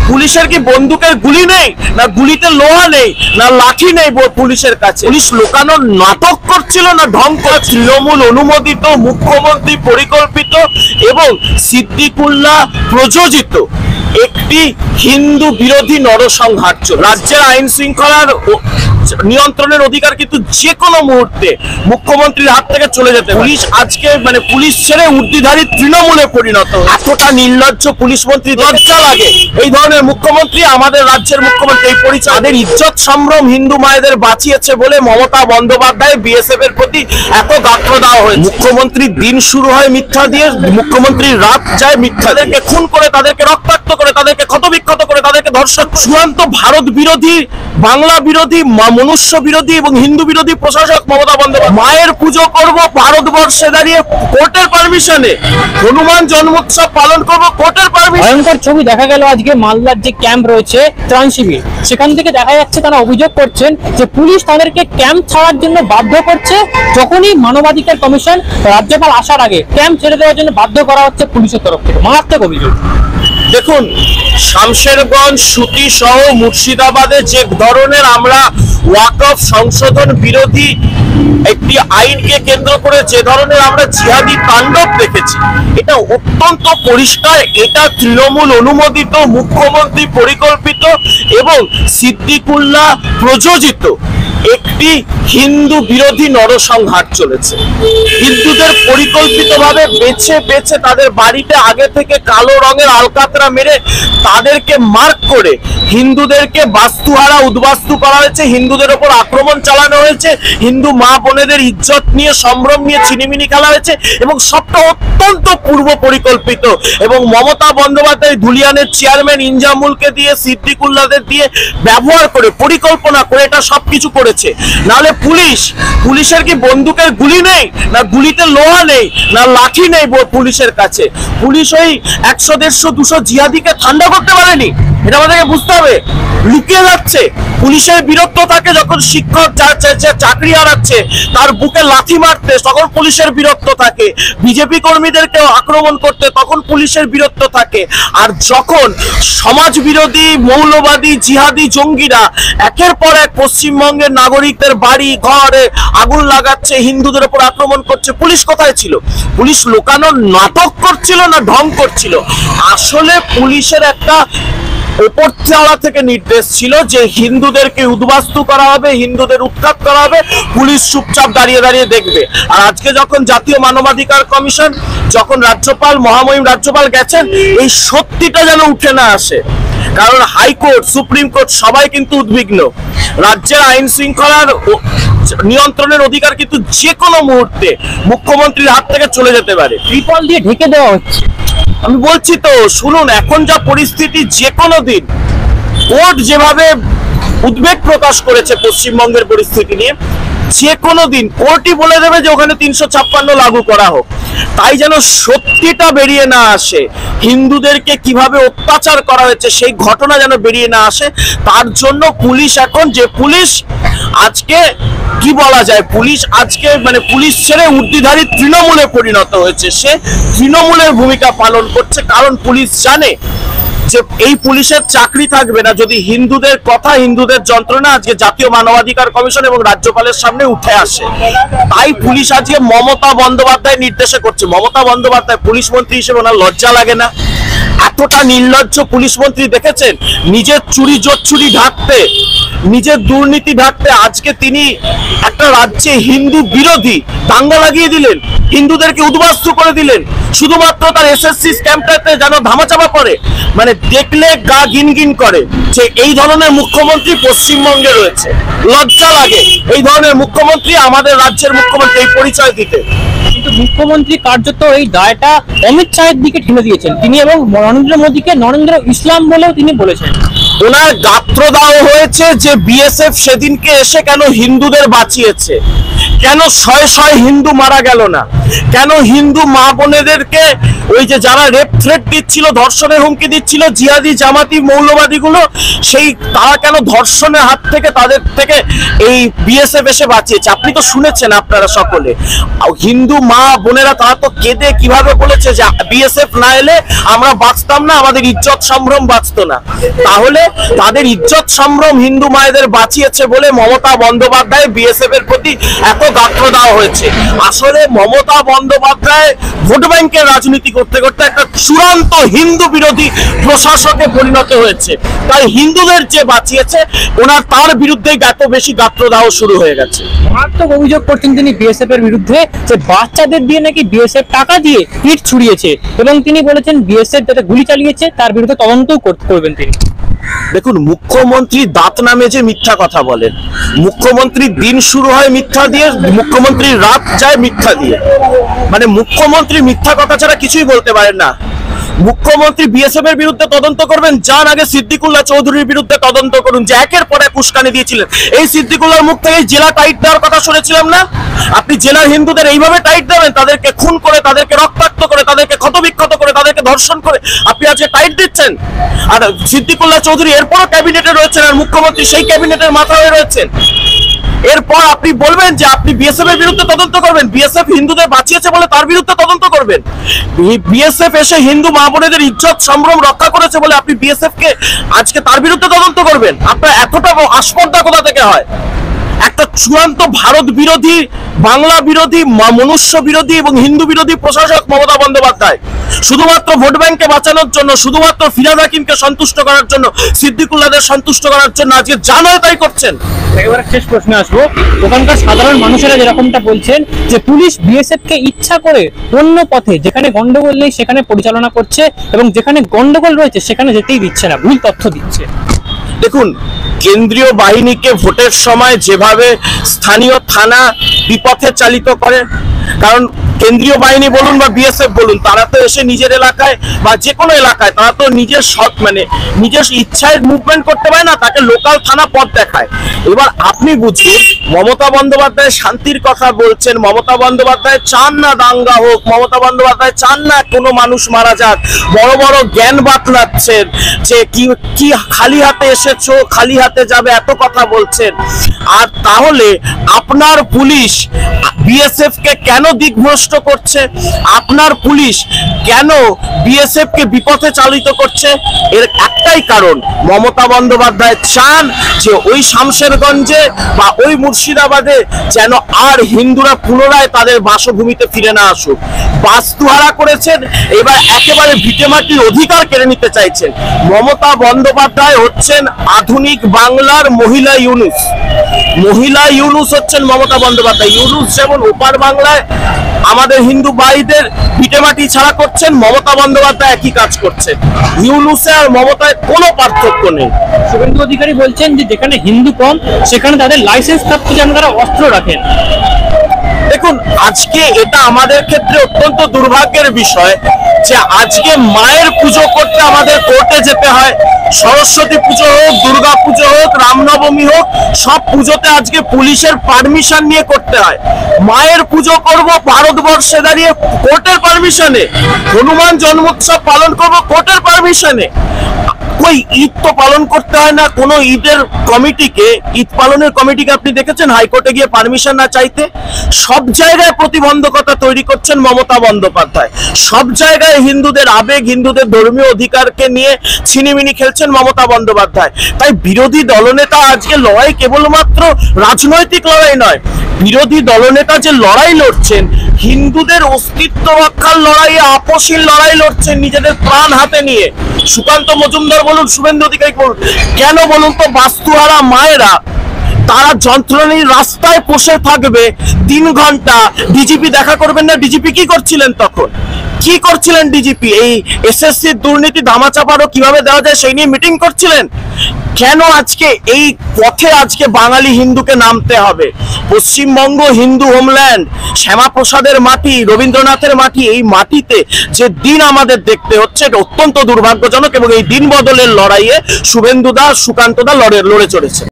পুলিশের কি বন্দুকের গুলি নেই, না গুলিতে লোহা নেই, না লাঠি নেই পুলিশের কাছে? পুলিশ লোকানোর নাটক করছিল না ঢং করে? তৃণমূল অনুমোদিত, মুখ্যমন্ত্রী পরিকল্পিত এবং সিদ্দিকুল্লাহ প্রযোজিত একটি হিন্দু বিরোধী নরসংহার চলছে। রাজ্যের আইন শৃঙ্খলার নিয়ন্ত্রণের অধিকার কিন্তু যে কোনো মুহূর্তে মুখ্যমন্ত্রীর হাত থেকে চলে যেতে। পুলিশ আজকে পুলিশ ছেড়ে উর্দিধারী তৃণমূলে পরিণত। এতটা নির্লজ্জ পুলিশ মন্ত্রী, লজ্জা লাগে। এই ধরনের মুখ্যমন্ত্রী আমাদের রাজ্যের মুখ্যমন্ত্রী। এই পরিচয় তাদের ইজ্জত সম্ভ্রম হিন্দু মায়েদের বাঁচিয়েছে বলে মমতা বন্দ্যোপাধ্যায় বিএসএফ এর প্রতি এত গাত্র দেওয়া হয়েছে। মুখ্যমন্ত্রীর দিন শুরু হয় মিথ্যা দিয়ে, মুখ্যমন্ত্রীর রাত যায় মিথ্যা। তাদেরকে খুন করে, তাদেরকে রক্তাক্ত করে, তাদেরকে ক্ষতবিক্ষত করে, তাদেরকে ধর্ষণ, চূড়ান্ত ভারত বিরোধী, বাংলা বিরোধী, মনুষ্য বিরোধী এবং হিন্দু বিরোধী প্রশাসক মমতা বন্দ্যোপাধ্যায়। মায়ের পুজো করব ভারতবর্ষে দাঁড়িয়ে কোর্টের পারমিশনে, হনুমান জন্মোৎসব পালন করব কোর্টের পারমিশন। ভয়ঙ্কর ছবি দেখা গেল আজকে মালদার যে ক্যাম্প রয়েছে ত্রাণ শিবির, সেখান থেকে দেখা যাচ্ছে তারা অভিযোগ করছেন যে পুলিশ তাদেরকে ক্যাম্প ছাড়ার জন্য বাধ্য করছে। যখনই মানবাধিকার কমিশন রাজ্যপাল আসার আগে ক্যাম্প ছেড়ে দেওয়ার জন্য বাধ্য করা হচ্ছে পুলিশের তরফ থেকে। মারাত্মক অভিযোগ। দেখুন, শামশেরগঞ্জ, সুতি সহ মুর্শিদাবাদে যে ধরনের আমরা ওয়াকফ সংশোধন বিরোধী একটি আইনকে কেন্দ্র করে যে ধরনের আমরা জিহাদি তাণ্ডব দেখেছি, এটা অত্যন্ত পরিষ্কার। এটা তৃণমূল অনুমোদিত, মুখ্যমন্ত্রী পরিকল্পিত এবং সিদ্দিকুল্লাহ প্রযোজিত একটি হিন্দু বিরোধী নরসংহার চলেছে। হিন্দুদের পরিকল্পিতভাবে বেছে বেছে তাদের বাড়িতে আগে থেকে কালো রঙের আলকাতরা মেরে তাদেরকে মার্ক করে হিন্দুদেরকে বাস্তুহারা, উদ্বাস্তু করা হয়েছে। হিন্দুদের ওপর আক্রমণ চালানো হয়েছে। হিন্দু মা বোনেদের ইজ্জত নিয়ে, সম্ভ্রম নিয়ে ছিনিমিনি খেলা হয়েছে এবং সবটা অত্যন্ত পূর্ব পরিকল্পিত। এবং মমতা বন্দ্যোপাধ্যায় ধুলিয়ানের চেয়ারম্যান ইনজামুলকে দিয়ে, সিদ্দিকুল্লাহদের দিয়ে ব্যবহার করে, পরিকল্পনা করে এটা সবকিছু করেছে। নাহলে পুলিশের কি বন্দুকের গুলি নেই, না গুলিতে লোহা নেই, না লাঠি নেই পুলিশের কাছে? পুলিশ ওই 100, 150, 200 জিহাদিকে ঠান্ডা করতে পারেনি? এটা আমাদেরকে বুঝতে হবে। লুকিয়ে যাচ্ছে। পুলিশের বীরত্ব থাকে যখন শিক্ষক চাকরি হারাচ্ছে তার বুকে লাথি মারতে, তখন পুলিশের বীরত্ব থাকে। বিজেপি কর্মীদেরকে আক্রমণ করতে, তখন পুলিশের বীরত্ব থাকে। আর যখন সমাজ বিরোধী, মৌলবাদী, জিহাদি জঙ্গিরা একের পর এক পশ্চিমবঙ্গের নাগরিকদের বাড়ি ঘরে আগুন লাগাচ্ছে, হিন্দুদের উপর আক্রমণ করছে, পুলিশ কোথায় ছিল? পুলিশ লোকানোর নাটক করছিল না ঢং করছিল? আসলে পুলিশের একটা উপর তলা থেকে নির্দেশ ছিল যে হিন্দুদেরকে উদ্বাস্তু করা হবে, হিন্দুদের উৎখাত করা হবে। পুলিশ চুপচাপ দাঁড়িয়ে দাঁড়িয়ে দেখবে। আর আজকে যখন জাতীয় মানবাধিকার কমিশন, যখন রাজ্যপাল, মহামহিম রাজ্যপাল গেছেন, এই সত্যিটা যেন উঠে না আসে। কারণ হাইকোর্ট, সুপ্রিম কোর্ট সবাই কিন্তু উদ্বিগ্ন। রাজ্যের আইন শৃঙ্খলার নিয়ন্ত্রণের অধিকার কিন্তু যে কোনো মুহূর্তে মুখ্যমন্ত্রীর হাত থেকে চলে যেতে পারে। ত্রিপল দিয়ে ঢেকে দেওয়া হচ্ছে। আমি বলছি তো, শুনুন, এখন যা পরিস্থিতি, যে কোনো দিন কোর্ট যেভাবে উদ্বেগ প্রকাশ করেছে পশ্চিমবঙ্গের পরিস্থিতি নিয়ে, যে কোনো দিন কোর্টই বলে দেবে যে ওখানে 356 লাগু করা হোক। তাই যেন সত্যিটা বেরিয়ে না আসে, হিন্দুদেরকে কিভাবে অত্যাচার করা হয়েছে সেই ঘটনা যেন বেরিয়ে না আসে, তার জন্য পুলিশ এখন পুলিশ আজকে কি বলা যায়, পুলিশ আজকে পুলিশ ছেড়ে উর্দিধারী তৃণমূলে পরিণত হয়েছে। সে তৃণমূলের ভূমিকা পালন করছে। কারণ পুলিশ জানে যে এই পুলিশের চাকরি থাকবে না যদি হিন্দুদের কথা, হিন্দুদের যন্ত্রণা আজকে জাতীয় মানবাধিকার কমিশন এবং রাজ্যপালের সামনে উঠে আসে। তাই পুলিশ আজকে মমতা বন্দ্যোপাধ্যায় নির্দেশে করছে। মমতা বন্দ্যোপাধ্যায় পুলিশ মন্ত্রী হিসেবে ওনার লজ্জা লাগে না? এতটা নির্লজ্জ পুলিশ মন্ত্রী দেখেছেন? নিজের চুরি জোচ্চুরি ঢাকতে, নিজের দুর্নীতি ঢাকতে আজকে তিনি একটা রাজ্যে হিন্দু বিরোধী দাঙ্গা লাগিয়ে দিলেন, হিন্দুদেরকে উদ্বাস্তু করে দিলেন, শুধুমাত্র তার এসএসসি ক্যাম্পটাতে যেন ধামাচাপা পড়ে। দেখলে গা গিনগিন করে যে এই ধরনের মুখ্যমন্ত্রী পশ্চিমবঙ্গে রয়েছে। লজ্জা লাগে এই ধরনের মুখ্যমন্ত্রী আমাদের রাজ্যের মুখ্যমন্ত্রী এই পরিচয় দিতে। কিন্তু মুখ্যমন্ত্রী কার্যত এই দায়টা অমিত শাহের দিকে ঠেলে দিয়েছেন তিনি, এবং নরেন্দ্র মোদীকে নরেন্দ্র ইসলাম বলেও তিনি বলেছেন। ওনার গাত্র দেওয়া হয়েছে যে বিএসএফ সেদিনকে এসে কেন হিন্দুদের বাঁচিয়েছে, কেন শয়ে শয়ে হিন্দু মারা গেল না। কেন হিন্দু মা বোনেদেরকে ওই যে যারা রেপ থ্রেট দিচ্ছিল, ধর্ষণের হুমকি দিচ্ছিল, জিহাদি জামাতি মৌলবাদী গুলো, সেই তারা কেন ধর্ষণের হাত থেকে তাদের থেকে এই বিএসএফ এসে বাঁচিয়েছে? আপনি তো শুনেছেন আপনারা সকলে, হিন্দু মা বোনেরা তারা তো কেঁদে কিভাবে বলেছে যে বিএসএফ না এলে আমরা বাঁচতাম না, আমাদের ইজ্জত সম্ভ্রম বাঁচতো না। তাহলে তাদের ইজ্জত সম্ভ্রম হিন্দু মায়েদের বাঁচিয়েছে বলে মমতা বন্দ্যোপাধ্যায় বিএসএফ এর প্রতি এত গাত্র দেওয়া হয়েছে। আসলে মমতা বন্দ্যোপাধ্যায় ভোট ব্যাংকের রাজনীতি করতে করতে একটা চূড়ান্ত হিন্দু বিরোধী প্রশাসকে পরিণত হয়েছে। তাই হিন্দুদের যে বাঁচিয়েছে ওনার তার বিরুদ্ধে এত বেশি গাত্র দেওয়া শুরু হয়ে গেছে। মারাত্মক অভিযোগ করছেন তিনি বিএসএফ এর বিরুদ্ধে যে বাচ্চাদের দিয়ে নাকি বিএসএফ টাকা দিয়ে ইট ছুড়িয়েছে, এবং তিনি বলেছেন বিএসএফ যাতে গুলি চালিয়েছে তার বিরুদ্ধে তদন্তও করবেন তিনি। দেখুন, মুখ্যমন্ত্রী দাঁত নামে যে মিথ্যা কথা বলেন, মুখ্যমন্ত্রীর দিন শুরু হয় মিথ্যা দিয়ে, মুখ্যমন্ত্রীর রাত যায় মিথ্যা দিয়ে, মানে মুখ্যমন্ত্রী মিথ্যা কথা ছাড়া কিছুই বলতে পারেন না। মুখ্যমন্ত্রী বিএসএফ এর বিরুদ্ধে তদন্ত করবেন, যান আগে সিদ্দিকুল্লাহ চৌধুরীর বিরুদ্ধে তদন্ত করুন, যে একের পর এক উস্কানি দিয়েছিলেন। এই সিদ্দিকুল্লাহর মুখ থেকে জেলা টাইট দেওয়ার কথা শুনেছিলাম না? আপনি জেলার হিন্দুদের এইভাবে টাইট দেবেন, তাদেরকে খুন করে, তাদেরকে রক্তাক্ত করে, তাদেরকে ক্ষতবিক্ষত করে, তাদেরকে ধর্ষণ করে আপনি আজকে টাইট দিচ্ছেন। আর সিদ্দিকুল্লাহ চৌধুরী এরপরও ক্যাবিনেটে রয়েছেন, আর মুখ্যমন্ত্রী সেই ক্যাবিনেটের মাথা হয়ে রয়েছেন। এরপর আপনি বলবেন যে আপনি বিএসএফ এর বিরুদ্ধে তদন্ত করবেন, বিএসএফ হিন্দুদের বাঁচিয়েছে বলে তার বিরুদ্ধে তদন্ত করবেন। বিএসএফ এসে হিন্দু মা বোনেদের ইজ্জত সম্ভ্রম রক্ষা করেছে বলে আপনি বিএসএফ কে আজকে তার বিরুদ্ধে তদন্ত করবেন? আপনার এতটা আস্পর্ধা কোথা থেকে হয়? একটা চূড়ান্ত ভারত বিরোধী, বাংলা বিরোধী, মনুষ্য বিরোধী এবং হিন্দু বিরোধী প্রশাসক মমতা বন্দ্যোপাধ্যায় শুধুমাত্র ভোট ব্যাংকে বাঁচানোর জন্য, শুধুমাত্র ফিরহাদ হাকিমকে সন্তুষ্ট করার জন্য, সিদ্দিকুল্লাহদের সন্তুষ্ট করার জন্য আজকে যা নয় তাই করছেন। একেবারে শেষ প্রশ্নে আসবো, ওখানকার সাধারণ মানুষেরা যেরকমটা বলছেন যে পুলিশ বিএসএফ কে ইচ্ছা করে অন্য পথে, যেখানে গন্ডগোল নেই সেখানে পরিচালনা করছে এবং যেখানে গন্ডগোল রয়েছে সেখানে যেতেই দিচ্ছে না, ভুল তথ্য দিচ্ছে। দেখুন, কেন্দ্রীয় বাহিনীকে ভোটের সময় যেভাবে স্থানীয় থানা বিপথে চালিত করে, কারণ কেন্দ্রীয় বাহিনী বলুন বা বিএসএফ বলুন, তারা তো এসে নিজের এলাকায় বা যে কোনো এলাকায় তারা তো নিজের নিজের ইচ্ছায় মুভমেন্ট করতে পারে না, তাকে লোকাল থানা পথ দেখায়। এবার আপনি বুঝুন, মমতা বন্দ্যোপাধ্যায় শান্তির কথা বলছেন, মমতা বন্দ্যোপাধ্যায় চান না দাঙ্গা হোক, মমতা বন্দ্যোপাধ্যায় চান না কোনো মানুষ মারা যাক, বড় বড় জ্ঞান বাতলাচ্ছেন যে কি খালি হাতে এসেছো, খালি হাতে যাবে, এত কথা বলছেন। আর তাহলে আপনার পুলিশ বিএসএফ কে কেন দিকভ্রষ্ট করছে? আপনার পুলিশ কেন বিএসএফ কে বিপথে চালিত করছে? এর একটাই কারণ, মমতা বন্দ্যোপাধ্যায় চান যে ওই শামশেরগঞ্জে বা ওই মুর্শিদাবাদে যেন আর হিন্দুরা পুনরায় তাদের বাসভূমিতে ফিরে না আসুক। বাস্তুহারা করেছেন, এবার একেবারে ভিটেমাটির অধিকার কেড়ে নিতে চাইছেন। মমতা বন্দ্যোপাধ্যায় হচ্ছেন আধুনিক বাংলার মহিলা ইউনুস। মহিলা ইউনুস হচ্ছেন মমতা বন্দ্যোপাধ্যায়। ইউনুস যেমন ওপার বাংলায় আমাদের হিন্দু ভাইদের ভিটেমাটি ছাড়া করছেন, মমতা বন্দ্যোপাধ্যায় একই কাজ করছেন। ইউনুসে আর মমতায় কোনো পার্থক্য নেই। শুভেন্দু অধিকারী বলছেন যে যেখানে হিন্দু কম সেখানে তাদের লাইসেন্স থাকতে যেন তারা অস্ত্র রাখেন। দেখুন, আজকে এটা আমাদের ক্ষেত্রে অত্যন্ত দুর্ভাগ্যের বিষয় যে আজকে মায়ের পুজো করতে আমাদের কোর্টে যেতে হয়। সরস্বতী পুজো হোক, দুর্গা পুজো হোক, রামনবমী হোক, সব পুজোতে আজকে পুলিশের পারমিশন নিয়ে করতে হয়। মায়ের পুজো করব ভারতবর্ষে দাঁড়িয়ে কোর্টের পারমিশনে, হনুমান জন্মোৎসব পালন করব কোর্টের পারমিশনে। কই ঈদ তো পালন করতে হয় না কোনো ঈদের কমিটিকে, ঈদ পালনের কমিটিকে আপনি দেখেছেন হাইকোর্টে গিয়ে পারমিশন না চাইতে? সব জায়গায় প্রতিবন্ধকতা তৈরি করছেন মমতা বন্দ্যোপাধ্যায়। সব জায়গায় হিন্দুদের আবেগ, হিন্দুদের ধর্মীয় অধিকারকে নিয়ে ছিনিমিনি খেলছেন মমতা বন্দ্যোপাধ্যায়। তাই বিরোধী দলনেতা আজকে লড়াই কেবলমাত্র রাজনৈতিক লড়াই নয়, বিরোধী দলনেতা যে লড়াই লড়ছেন, হিন্দুদের অস্তিত্ব রক্ষার লড়াইয়ে আপোষহীন লড়াই লড়ছেন নিজেদের প্রাণ হাতে নিয়ে। সুকান্ত মজুমদার বলুন, শুভেন্দু অধিকারী বলুন, কেন বলুন তো বাস্তুহারা মায়েরা তারা যন্ত্রণার রাস্তায় বসে থাকবে 3 ঘন্টা, ডিজিপি দেখা করবেন না? ডিজিপি কি করছিলেন তখন? কি করছিলেন ডিজিপি? এই এসএসসি দুর্নীতি ধামাচাপারও কিভাবে দেওয়া যায় সেই নিয়ে মিটিং করছিলেন। কেন আজকে এই পথে আজকে বাঙালি হিন্দুকে নামতে হবে? পশ্চিমবঙ্গ হিন্দু হোমল্যান্ড, শ্যামাপ্রসাদের মাটি, রবীন্দ্রনাথের মাটি, এই মাটিতে যে দিন আমাদের দেখতে হচ্ছে এটা অত্যন্ত দুর্ভাগ্যজনক এবং এই দিন বদলের লড়াইয়ে শুভেন্দুদা, সুকান্তদা লড়ে চলেছে।